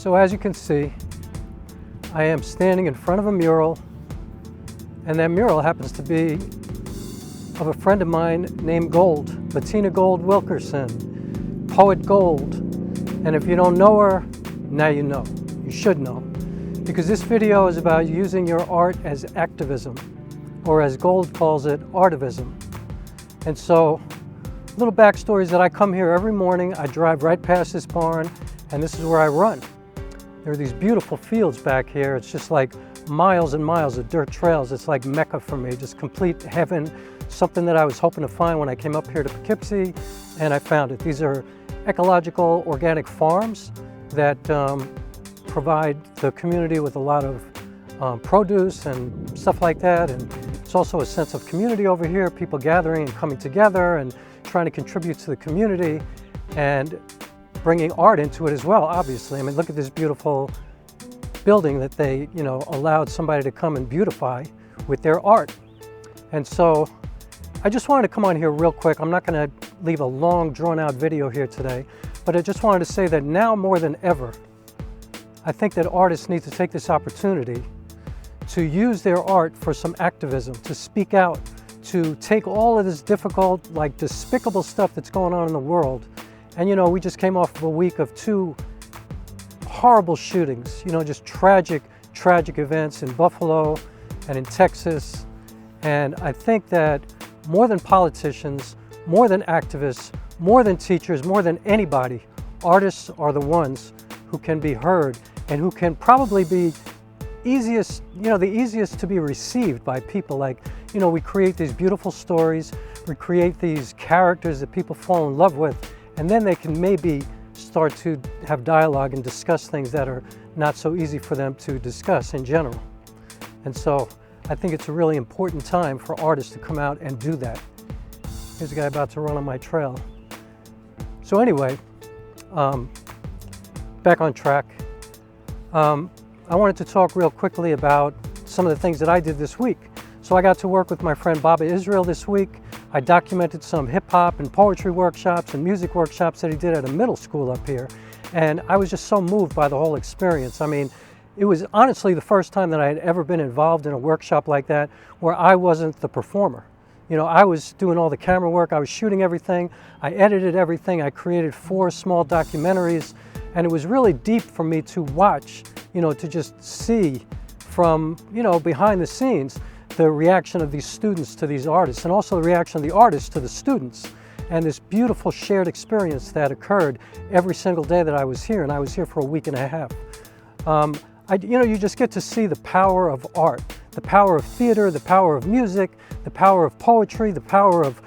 So as you can see, I am standing in front of a mural, and that mural happens to be of a friend of mine named Gold, Bettina Gold Wilkerson, Poet Gold. And if you don't know her, now you know. You should know. Because this video is about using your art as activism, or as Gold calls it, artivism. And so, little backstory is that I come here every morning, I drive right past this barn, and this is where I run. There are these beautiful fields back here. It's just like miles and miles of dirt trails. It's like Mecca for me, just complete heaven, something that I was hoping to find when I came up here to Poughkeepsie, and I found it. These are ecological organic farms that provide the community with a lot of produce and stuff like that. And it's also a sense of community over here, people gathering and coming together and trying to contribute to the community and bringing art into it as well, obviously. I mean, look at this beautiful building that they, allowed somebody to come and beautify with their art. And so I just wanted to come on here real quick. I'm not going to leave a long, drawn-out video here today, but I just wanted to say that now more than ever, I think that artists need to take this opportunity to use their art for some activism, to speak out, to take all of this difficult, like despicable stuff that's going on in the world. And we just came off of a week of two horrible shootings, just tragic events in Buffalo and in Texas. And I think that more than politicians, more than activists, more than teachers, more than anybody, artists are the ones who can be heard and who can probably be easiest, the easiest to be received by people. Like, we create these beautiful stories, we create these characters that people fall in love with, and then they can maybe start to have dialogue and discuss things that are not so easy for them to discuss in general. And so I think it's a really important time for artists to come out and do that. Here's a guy about to run on my trail. So anyway, back on track. I wanted to talk real quickly about some of the things that I did this week. So I got to work with my friend Baba Israel this week. I documented some hip hop and poetry workshops and music workshops that he did at a middle school up here. And I was just so moved by the whole experience. I mean, it was honestly the first time that I had ever been involved in a workshop like that where I wasn't the performer. I was doing all the camera work, I was shooting everything, I edited everything, I created 4 small documentaries, and it was really deep for me to watch, to just see from, behind the scenes, the reaction of these students to these artists, and also the reaction of the artists to the students, and this beautiful shared experience that occurred every single day that I was here, and I was here for a week and a half. You just get to see the power of art, the power of theater, the power of music, the power of poetry, the power of,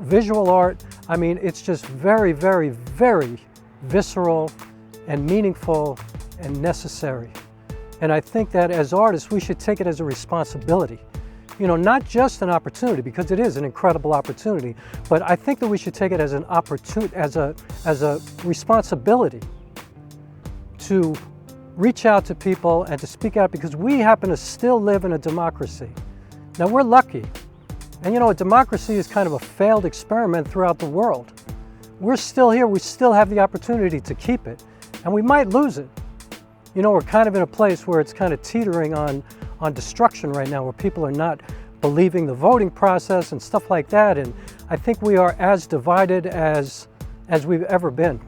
visual art. I mean, it's just very, very, very visceral and meaningful and necessary. And I think that as artists, we should take it as a responsibility. Not just an opportunity, because it is an incredible opportunity, but I think that we should take it as an opportunity, as a responsibility to reach out to people and to speak out, because we happen to still live in a democracy. Now, we're lucky. And a democracy is kind of a failed experiment throughout the world. We're still here, we still have the opportunity to keep it, and we might lose it. We're kind of in a place where it's kind of teetering on destruction right now, where people are not believing the voting process and stuff like that, and I think we are as divided as we've ever been.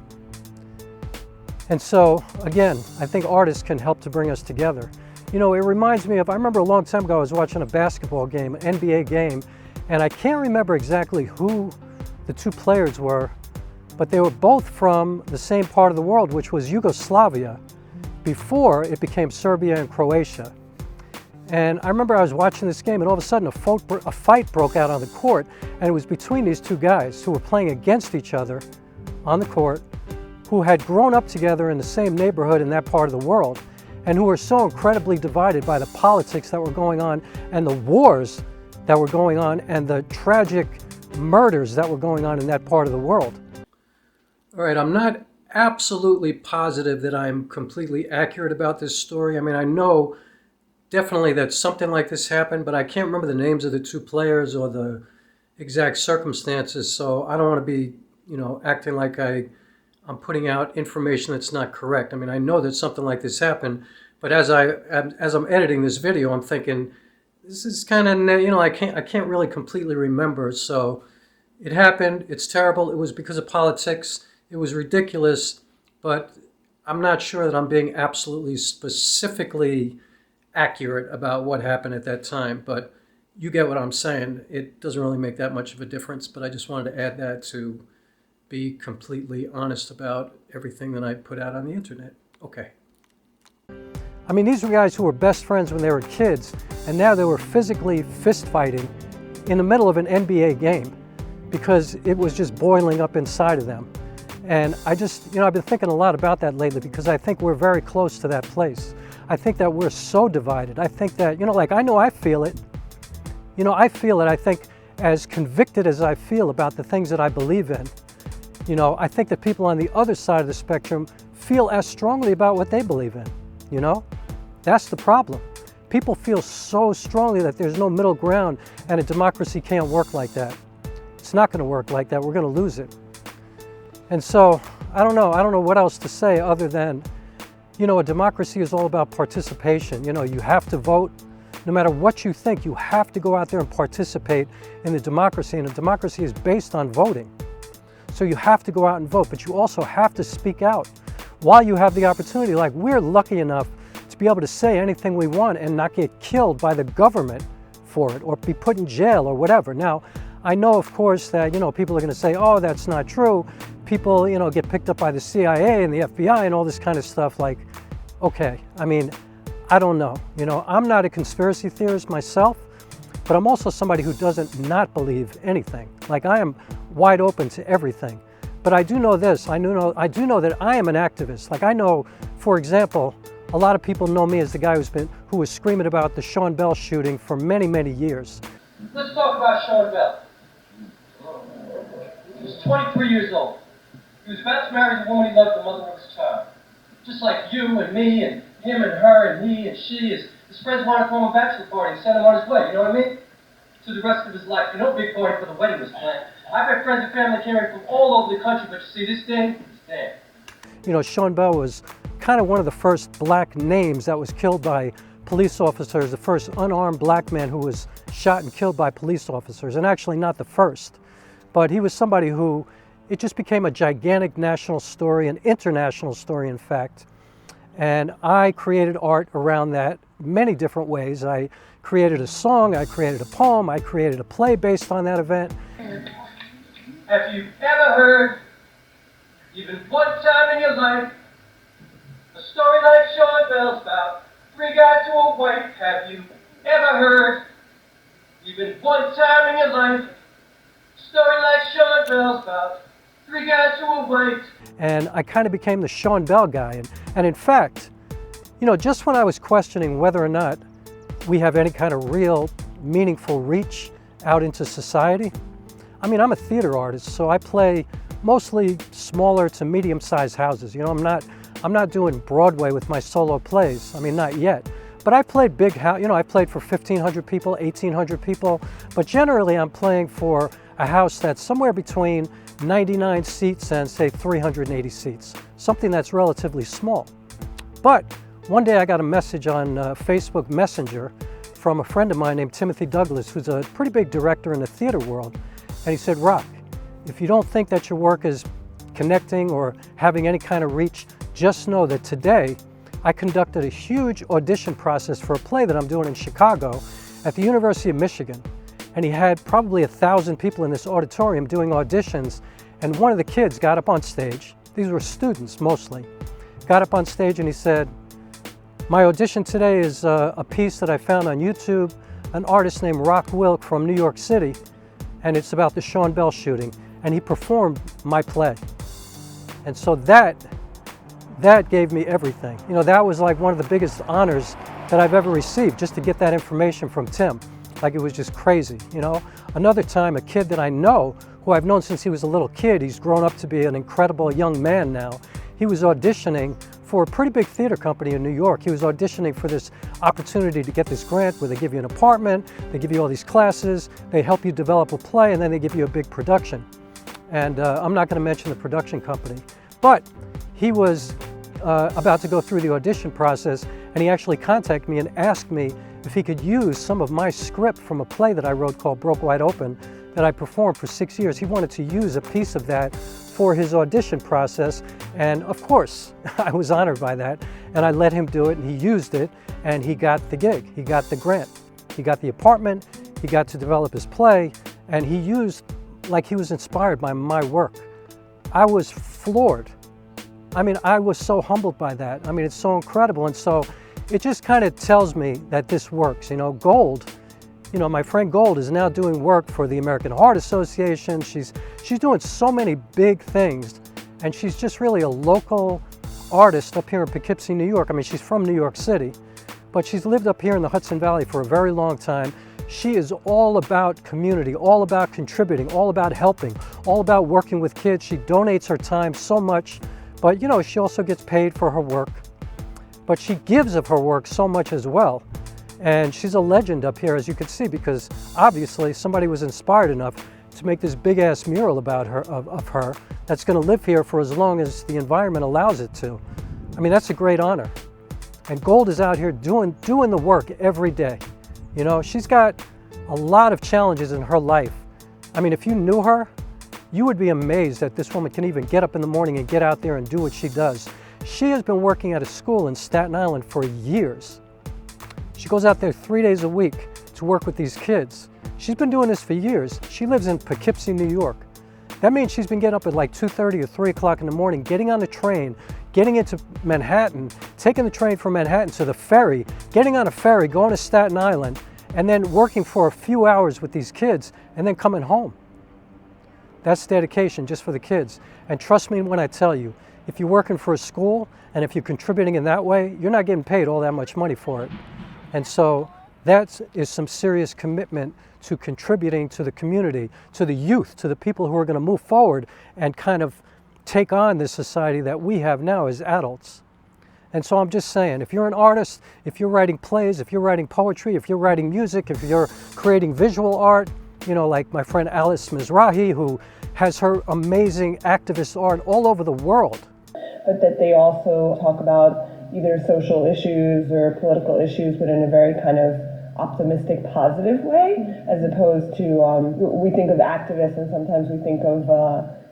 And so, again, I think artists can help to bring us together. It reminds me of, I remember a long time ago I was watching a basketball game, an NBA game, and I can't remember exactly who the 2 players were, but they were both from the same part of the world, which was Yugoslavia, before it became Serbia and Croatia. And I remember I was watching this game, and all of a sudden a fight broke out on the court, and it was between these 2 guys who were playing against each other on the court, who had grown up together in the same neighborhood in that part of the world, and who were so incredibly divided by the politics that were going on and the wars that were going on and the tragic murders that were going on in that part of the world. All right, I'm not absolutely positive that I'm completely accurate about this story. I mean, I know definitely that something like this happened, but I can't remember the names of the 2 players or the exact circumstances, so I don't want to be, acting like I I'm putting out information that's not correct. I mean, I know that something like this happened, but as I'm editing this video, I'm thinking, this is kind of, you know, I can't really completely remember. So it happened. It's terrible. It was because of politics. It was ridiculous, but I'm not sure that I'm being absolutely specifically accurate about what happened at that time, but you get what I'm saying. It doesn't really make that much of a difference, but I just wanted to add that to be completely honest about everything that I put out on the internet. Okay. I mean, these were guys who were best friends when they were kids, and now they were physically fist fighting in the middle of an NBA game because it was just boiling up inside of them. And I just, you know, I've been thinking a lot about that lately because I think we're very close to that place. I think that we're so divided. I think that, you know, like I know I feel it. You know, I feel it. I think as convicted as I feel about the things that I believe in, you know, I think that people on the other side of the spectrum feel as strongly about what they believe in, you know? That's the problem. People feel so strongly that there's no middle ground and a democracy can't work like that. It's not going to work like that. We're going to lose it. And so, I don't know what else to say other than, you know, a democracy is all about participation. You know, you have to vote. No matter what you think, you have to go out there and participate in the democracy. And a democracy is based on voting. So you have to go out and vote, but you also have to speak out while you have the opportunity. Like, we're lucky enough to be able to say anything we want and not get killed by the government for it or be put in jail or whatever. Now, I know, of course, that, you know, people are going to say, oh, that's not true. People, you know, get picked up by the CIA and the FBI and all this kind of stuff. Like, okay, I mean, I don't know. You know, I'm not a conspiracy theorist myself, but I'm also somebody who doesn't not believe anything. Like, I am wide open to everything. But I do know this. I do know that I am an activist. Like, I know, for example, a lot of people know me as the guy who was screaming about the Sean Bell shooting for many, many years. Let's talk about Sean Bell. He was 23 years old. He was about to marry the woman he loved, the mother of his child. Just like you and me and him and her and he and she. His friends wanted to throw him a bachelor party and send him on his way, you know what I mean? To the rest of his life. You know, a big party for the wedding was planned. I've had friends and family came in from all over the country, but you see, this thing is dead. You know, Sean Bell was kind of one of the first black names that was killed by police officers, the first unarmed black man who was shot and killed by police officers, and actually not the first. But he was somebody who, it just became a gigantic national story, an international story, in fact. And I created art around that many different ways. I created a song, I created a poem, I created a play based on that event. Have you ever heard, even one time in your life, a story like Sean Bell's about three guys who are white? Have you ever heard, even one time in your life, a story like Sean Bell's about three guys who are white? And I kind of became the Sean Bell guy. And in fact, you know, just when I was questioning whether or not we have any kind of real meaningful reach out into society, I mean, I'm a theater artist, so I play mostly smaller to medium-sized houses. You know, I'm not doing Broadway with my solo plays. I mean, not yet. But I played big house. You know, I played for 1,500 people, 1,800 people. But generally, I'm playing for a house that's somewhere between 99 seats and, say, 380 seats. Something that's relatively small. But one day I got a message on Facebook Messenger from a friend of mine named Timothy Douglas, who's a pretty big director in the theater world. And he said, Rock, if you don't think that your work is connecting or having any kind of reach, just know that today I conducted a huge audition process for a play that I'm doing in Chicago at the University of Michigan. And he had probably 1,000 people in this auditorium doing auditions. And one of the kids got up on stage. These were students mostly. Got up on stage and he said, my audition today is a piece that I found on YouTube, an artist named Rock Wilk from New York City. And it's about the Sean Bell shooting. And he performed my play. And so that gave me everything. You know, that was like one of the biggest honors that I've ever received, just to get that information from Tim. Like, it was just crazy, you know. Another time, a kid that I know, who I've known since he was a little kid, he's grown up to be an incredible young man now. He was auditioning for a pretty big theater company in New York. He was auditioning for this opportunity to get this grant where they give you an apartment, they give you all these classes, they help you develop a play, and then they give you a big production. And I'm not going to mention the production company, But he was about to go through the audition process, and he actually contacted me and asked me if he could use some of my script from a play that I wrote called Broke Wide Open that I performed for 6 years. He wanted to use a piece of that for his audition process, and of course I was honored by that, and I let him do it, and he used it, and he got the gig, he got the grant, he got the apartment, he got to develop his play, and he used, like, he was inspired by my work. I was floored. I mean, I was so humbled by that. I mean, it's so incredible, and so it just kind of tells me that this works. You know, Gold, you know, my friend Gold is now doing work for the American Heart Association. She's doing so many big things, and she's just really a local artist up here in Poughkeepsie, New York. I mean, she's from New York City, but she's lived up here in the Hudson Valley for a very long time. She is all about community, all about contributing, all about helping, all about working with kids. She donates her time so much, but you know, she also gets paid for her work. But she gives of her work so much as well. And she's a legend up here, as you can see, because obviously somebody was inspired enough to make this big ass mural about her, of her, that's gonna live here for as long as the environment allows it to. I mean, that's a great honor. And Gold is out here doing the work every day. You know, she's got a lot of challenges in her life. I mean, if you knew her, you would be amazed that this woman can even get up in the morning and get out there and do what she does. She has been working at a school in Staten Island for years. She goes out there 3 days a week to work with these kids. She's been doing this for years. She lives in Poughkeepsie, New York. That means she's been getting up at like 2:30 or 3 o'clock in the morning, getting on the train, getting into Manhattan, taking the train from Manhattan to the ferry, getting on a ferry, going to Staten Island, and then working for a few hours with these kids, and then coming home. That's dedication just for the kids. And trust me when I tell you, if you're working for a school and if you're contributing in that way, you're not getting paid all that much money for it. And so that is some serious commitment to contributing to the community, to the youth, to the people who are going to move forward and kind of take on this society that we have now as adults. And so I'm just saying, if you're an artist, if you're writing plays, if you're writing poetry, if you're writing music, if you're creating visual art, you know, like my friend Alice Mizrachi, who has her amazing activist art all over the world. But that they also talk about either social issues or political issues, but in a very kind of optimistic, positive way, as opposed to, we think of activists and sometimes we think of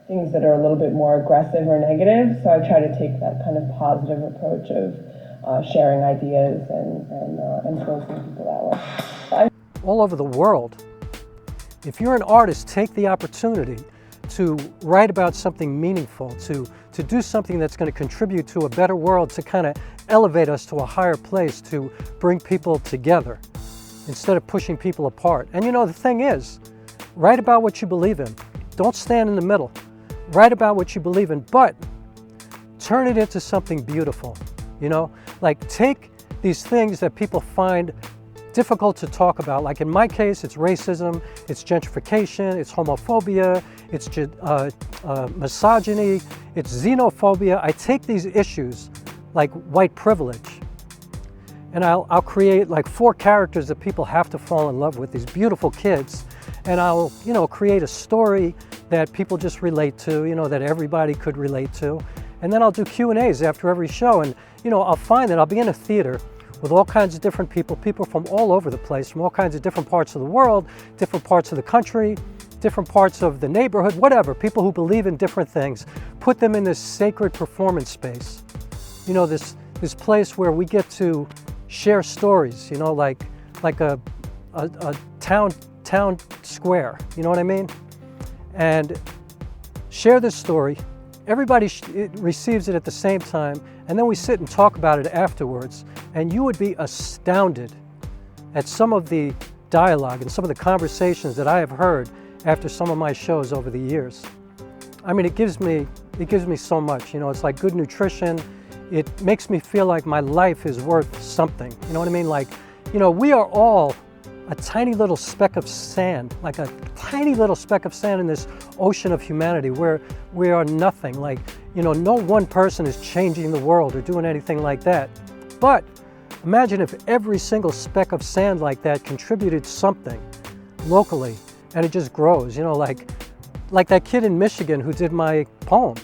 things that are a little bit more aggressive or negative. So I try to take that kind of positive approach of sharing ideas and influencing people that way. All over the world. If you're an artist, take the opportunity to write about something meaningful, to do something that's going to contribute to a better world, to kind of elevate us to a higher place, to bring people together instead of pushing people apart. And you know, the thing is, write about what you believe in. Don't stand in the middle. Write about what you believe in, but turn it into something beautiful. You know, like take these things that people find difficult to talk about. Like in my case, it's racism, it's gentrification, it's homophobia, it's misogyny, it's xenophobia. I take these issues like white privilege, and I'll create like 4 characters that people have to fall in love with, these beautiful kids, and I'll, you know, create a story that people just relate to, you know, that everybody could relate to, and then I'll do Q&As after every show, and you know, I'll find that I'll be in a theater with all kinds of different people from all over the place, from all kinds of different parts of the world, different parts of the country, different parts of the neighborhood, whatever, people who believe in different things. Put them in this sacred performance space. You know, this place where we get to share stories, you know, like a town square, you know what I mean? And share this story. Everybody receives it at the same time, and then we sit and talk about it afterwards. And you would be astounded at some of the dialogue and some of the conversations that I have heard after some of my shows over the years. I mean, it gives me so much. You know, it's like good nutrition. It makes me feel like my life is worth something. You know what I mean? Like, you know, we are all a tiny little speck of sand, like a tiny little speck of sand in this ocean of humanity where we are nothing. Like, you know, no one person is changing the world or doing anything like that. But imagine if every single speck of sand like that contributed something locally, and it just grows, you know, like that kid in Michigan who did my poem.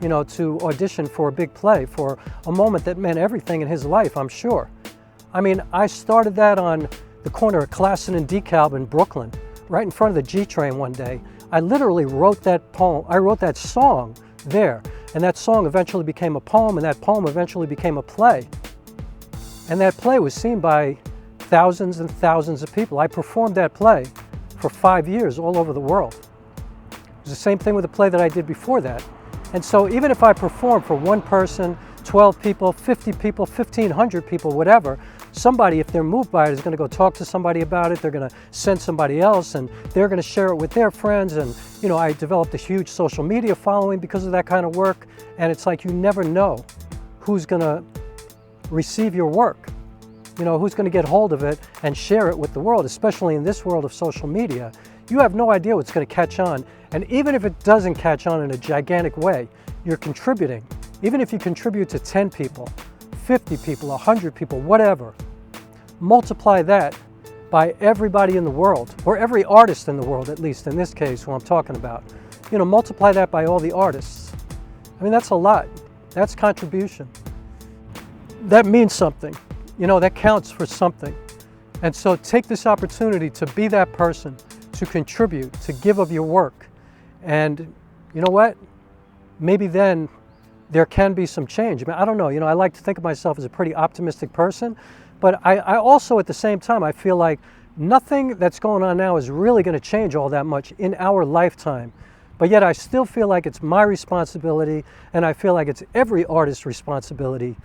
you know, to audition for a big play, for a moment that meant everything in his life, I'm sure. I mean, I started that on the corner of Classen and DeKalb in Brooklyn, right in front of the G train one day. I literally wrote that poem, I wrote that song there, and that song eventually became a poem, and that poem eventually became a play. And that play was seen by thousands and thousands of people. I performed that play for 5 years all over the world. It was the same thing with the play that I did before that. And so even if I perform for one person, 12 people, 50 people, 1,500 people, whatever, somebody, if they're moved by it, is going to go talk to somebody about it. They're going to send somebody else, and they're going to share it with their friends. And, you know, I developed a huge social media following because of that kind of work. And it's like you never know who's going to receive your work, you know, who's going to get hold of it and share it with the world, especially in this world of social media. You have no idea what's going to catch on. And even if it doesn't catch on in a gigantic way, you're contributing. Even if you contribute to 10 people, 50 people, 100 people, whatever, multiply that by everybody in the world, or every artist in the world, at least in this case, who I'm talking about. You know, multiply that by all the artists. I mean, that's a lot. That's contribution. That means something. You know, that counts for something. And so take this opportunity to be that person, to contribute, to give of your work. And you know what? Maybe then there can be some change. I mean, I don't know, you know, I like to think of myself as a pretty optimistic person, but I also at the same time, I feel like nothing that's going on now is really going to change all that much in our lifetime. But yet I still feel like it's my responsibility, and I feel like it's every artist's responsibility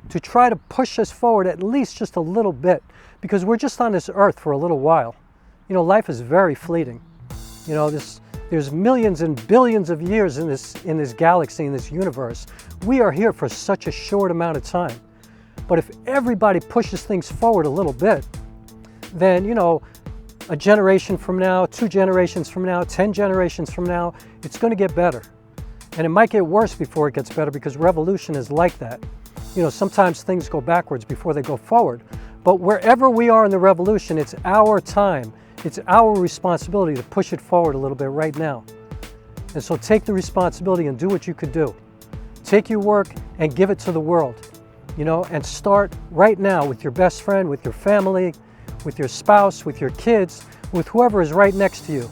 to try to push us forward at least just a little bit, because we're just on this earth for a little while. You know, life is very fleeting. You know, there's millions and billions of years in this galaxy, in this universe. We are here for such a short amount of time. But if everybody pushes things forward a little bit, then, you know, a generation from now, 2 generations from now, 10 generations from now, it's going to get better. And it might get worse before it gets better, because revolution is like that. You know, sometimes things go backwards before they go forward. But wherever we are in the revolution, it's our time. It's our responsibility to push it forward a little bit right now. And so take the responsibility and do what you could do. Take your work and give it to the world, you know, and start right now with your best friend, with your family, with your spouse, with your kids, with whoever is right next to you.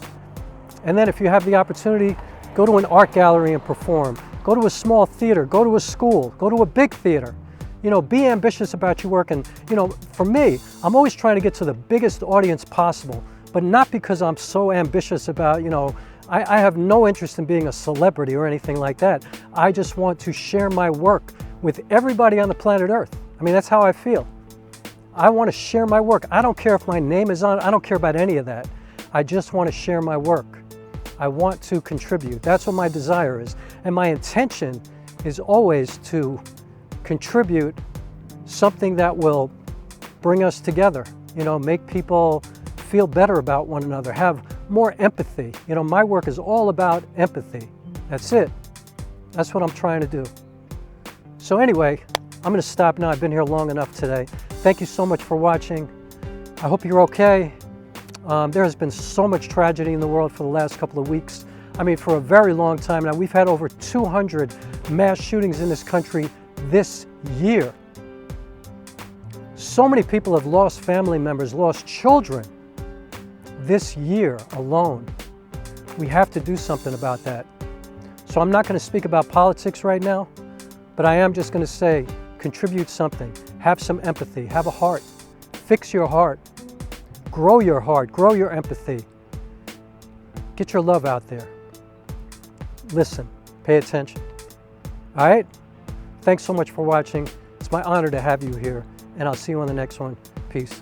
And then if you have the opportunity, go to an art gallery and perform. Go to a small theater, go to a school, go to a big theater. You know, be ambitious about your work. And, you know, for me, I'm always trying to get to the biggest audience possible, but not because I'm so ambitious about, you know, I have no interest in being a celebrity or anything like that. I just want to share my work with everybody on the planet Earth. I mean, that's how I feel. I want to share my work. I don't care if my name is on it. I don't care about any of that. I just want to share my work. I want to contribute. That's what my desire is. And my intention is always to contribute something that will bring us together, you know, make people feel better about one another, have more empathy. You know, my work is all about empathy. That's it. That's what I'm trying to do. So anyway, I'm going to stop now. I've been here long enough today. Thank you so much for watching. I hope you're okay. There has been so much tragedy in the world for the last couple of weeks. I mean, for a very long time now. We've had over 200 mass shootings in this country this year. So many people have lost family members, lost children this year alone. We have to do something about that. So I'm not going to speak about politics right now, but I am just going to say, contribute something, have some empathy, have a heart, fix your heart, grow your empathy, get your love out there. Listen, pay attention. All right? Thanks so much for watching. It's my honor to have you here, and I'll see you on the next one. Peace.